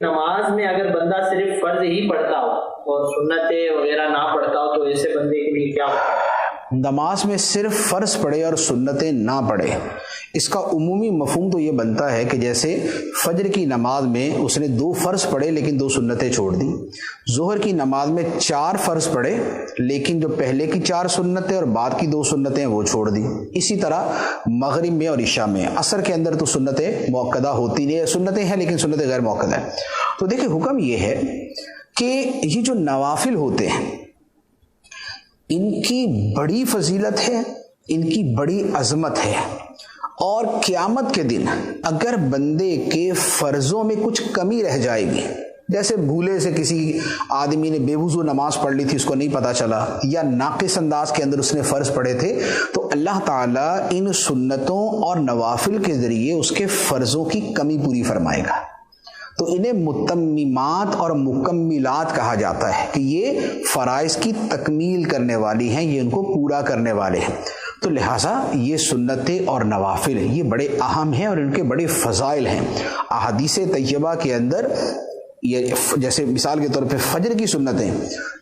نماز میں اگر بندہ صرف فرض ہی پڑھتا ہو اور سنتیں وغیرہ نہ پڑھتا ہو تو ایسے بندے کے لیے کیا ہوگا؟ نماز میں صرف فرض پڑھے اور سنتیں نہ پڑھے، اس کا عمومی مفہوم تو یہ بنتا ہے کہ جیسے فجر کی نماز میں اس نے 2 فرض پڑھے لیکن 2 سنتیں چھوڑ دی، ظہر کی نماز میں 4 فرض پڑھے لیکن جو پہلے کی 4 سنتیں اور بعد کی 2 سنتیں وہ چھوڑ دی۔ اسی طرح مغرب میں اور عشاء میں، عصر کے اندر تو سنتیں موقدہ ہوتی نہیں، سنتیں ہیں لیکن سنتیں غیر موقدہ ہیں۔ تو دیکھیں حکم یہ ہے کہ یہ جو نوافل ہوتے ہیں ان کی بڑی فضیلت ہے، ان کی بڑی عظمت ہے، اور قیامت کے دن اگر بندے کے فرضوں میں کچھ کمی رہ جائے گی، جیسے بھولے سے کسی آدمی نے بے وضو نماز پڑھ لی تھی، اس کو نہیں پتا چلا، یا ناقص انداز کے اندر اس نے فرض پڑھے تھے، تو اللہ تعالیٰ ان سنتوں اور نوافل کے ذریعے اس کے فرضوں کی کمی پوری فرمائے گا۔ تو انہیں متممات اور مکملات کہا جاتا ہے کہ یہ فرائض کی تکمیل کرنے والی ہیں، یہ ان کو پورا کرنے والے ہیں۔ تو لہٰذا یہ سنتیں اور نوافل یہ بڑے اہم ہیں اور ان کے بڑے فضائل ہیں۔ احادیث طیبہ کے اندر یہ جیسے مثال کے طور پہ فجر کی سنتیں،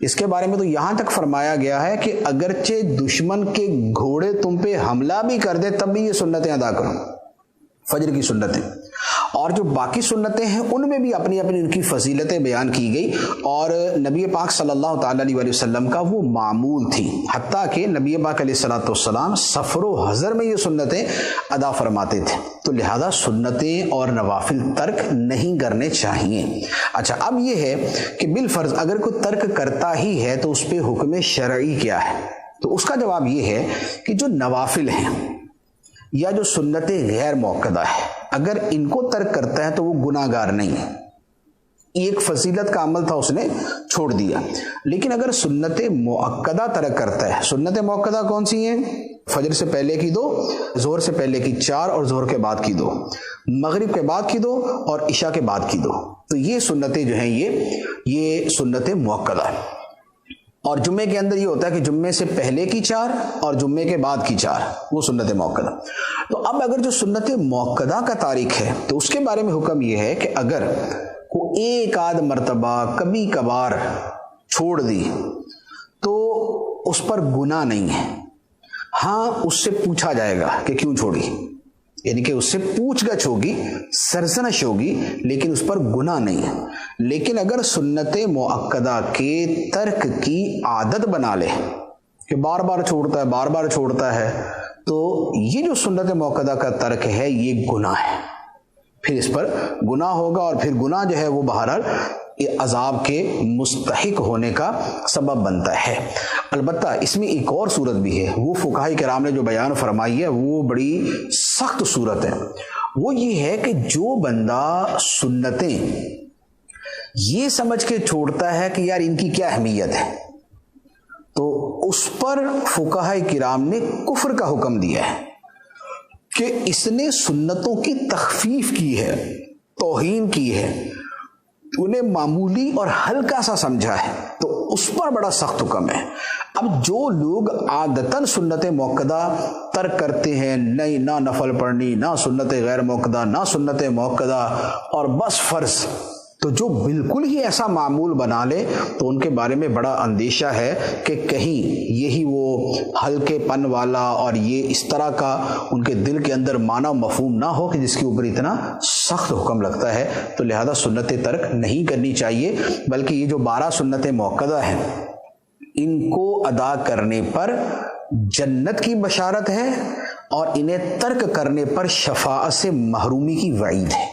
اس کے بارے میں تو یہاں تک فرمایا گیا ہے کہ اگرچہ دشمن کے گھوڑے تم پہ حملہ بھی کر دے تب بھی یہ سنتیں ادا کرو، فجر کی سنتیں۔ اور جو باقی سنتیں ہیں ان میں بھی اپنی اپنی ان کی فضیلتیں بیان کی گئی، اور نبی پاک صلی اللہ تعالیٰ علیہ وسلم کا وہ معمول تھی، حتیٰ کہ نبی پاک علیہ الصلوۃ والسلام سفر و حضر میں یہ سنتیں ادا فرماتے تھے۔ تو لہذا سنتیں اور نوافل ترک نہیں کرنے چاہیے۔ اچھا، اب یہ ہے کہ بالفرض اگر کوئی ترک کرتا ہی ہے تو اس پہ حکم شرعی کیا ہے؟ تو اس کا جواب یہ ہے کہ جو نوافل ہیں یا جو سنتیں غیر موقدہ ہے، اگر ان کو ترک کرتا ہے تو وہ گناہ گار نہیں ہے، ایک فضیلت کا عمل تھا اس نے چھوڑ دیا۔ لیکن اگر سنت مؤکدہ ترک کرتا ہے، سنت مؤکدہ کون سی ہیں؟ فجر سے پہلے کی 2، ظہر سے پہلے کی 4 اور ظہر کے بعد کی 2، مغرب کے بعد کی 2 اور عشاء کے بعد کی 2، تو یہ سنتیں جو ہیں یہ سنت مؤکدہ ہے۔ اور جمعے کے اندر یہ ہوتا ہے کہ جمعے سے پہلے کی 4 اور جمعے کے بعد کی 4، وہ سنت موقدہ۔ تو اب اگر جو سنت موقدہ کا تاریخ ہے تو اس کے بارے میں حکم یہ ہے کہ اگر کوئی ایک آدھ مرتبہ کبھی کبھار چھوڑ دی تو اس پر گناہ نہیں ہے، ہاں اس سے پوچھا جائے گا کہ کیوں چھوڑی، یعنی کہ اس سے پوچھ گچھ ہوگی، سرزنش ہوگی، لیکن اس پر گناہ نہیں ہے۔ لیکن اگر سنت مؤکدہ کے ترک کی عادت بنا لے کہ بار بار چھوڑتا ہے تو یہ جو سنت مؤکدہ کا ترک ہے یہ گناہ ہے، پھر اس پر گناہ ہوگا، اور پھر گناہ جو ہے وہ بہرحال عذاب کے مستحق ہونے کا سبب بنتا ہے۔ البتہ اس میں ایک اور صورت بھی ہے، وہ فقہاء کرام نے جو بیان فرمائی ہے وہ بڑی سخت صورت ہے۔ وہ یہ ہے کہ جو بندہ سنتیں یہ سمجھ کے چھوڑتا ہے کہ یار ان کی کیا اہمیت ہے، تو اس پر فقہاء کرام نے کفر کا حکم دیا ہے کہ اس نے سنتوں کی تخفیف کی ہے، توہین کی ہے، انہیں معمولی اور ہلکا سا سمجھا ہے، تو اس پر بڑا سخت حکم ہے۔ اب جو لوگ عادتاً سنت موقدہ ترک کرتے ہیں، نہ نفل پڑھنی، نہ سنت غیر موقدہ، نہ سنت موقدہ، اور بس فرض، تو جو بالکل ہی ایسا معمول بنا لے تو ان کے بارے میں بڑا اندیشہ ہے کہ کہیں یہی وہ ہلکے پن والا اور یہ اس طرح کا ان کے دل کے اندر معنی مفہوم نہ ہو کہ جس کے اوپر اتنا سخت حکم لگتا ہے۔ تو لہذا سنت ترک نہیں کرنی چاہیے، بلکہ یہ جو 12 سنت موقدہ ہیں ان کو ادا کرنے پر جنت کی بشارت ہے، اور انہیں ترک کرنے پر شفاعت سے محرومی کی وعید ہے۔